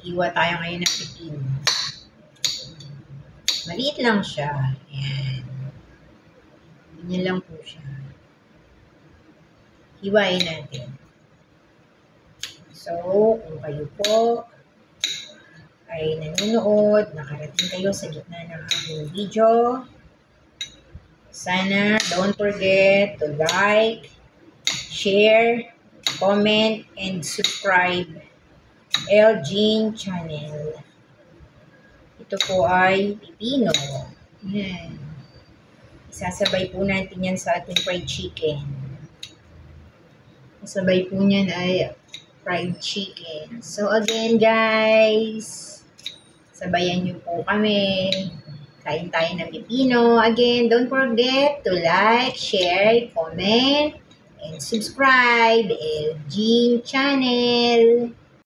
Hiwa tayo ngayon ng pipino. Maliit lang siya. Ayan. Ganyan lang po siya. Hiwain natin. So, kung kayo po ay nanonood, nakarating kayo sa gitna ng aking video, sana don't forget to like, share, comment, and subscribe Elgin Channel. Ito po ay pipino. Yan. Isasabay po natin yan sa ating fried chicken. Kasabay po niyan ay fried chicken. So again guys, sabayan niyo po kami. Kain tayo ng pipino. Again, don't forget to like, share, comment, and subscribe Elgin Channel.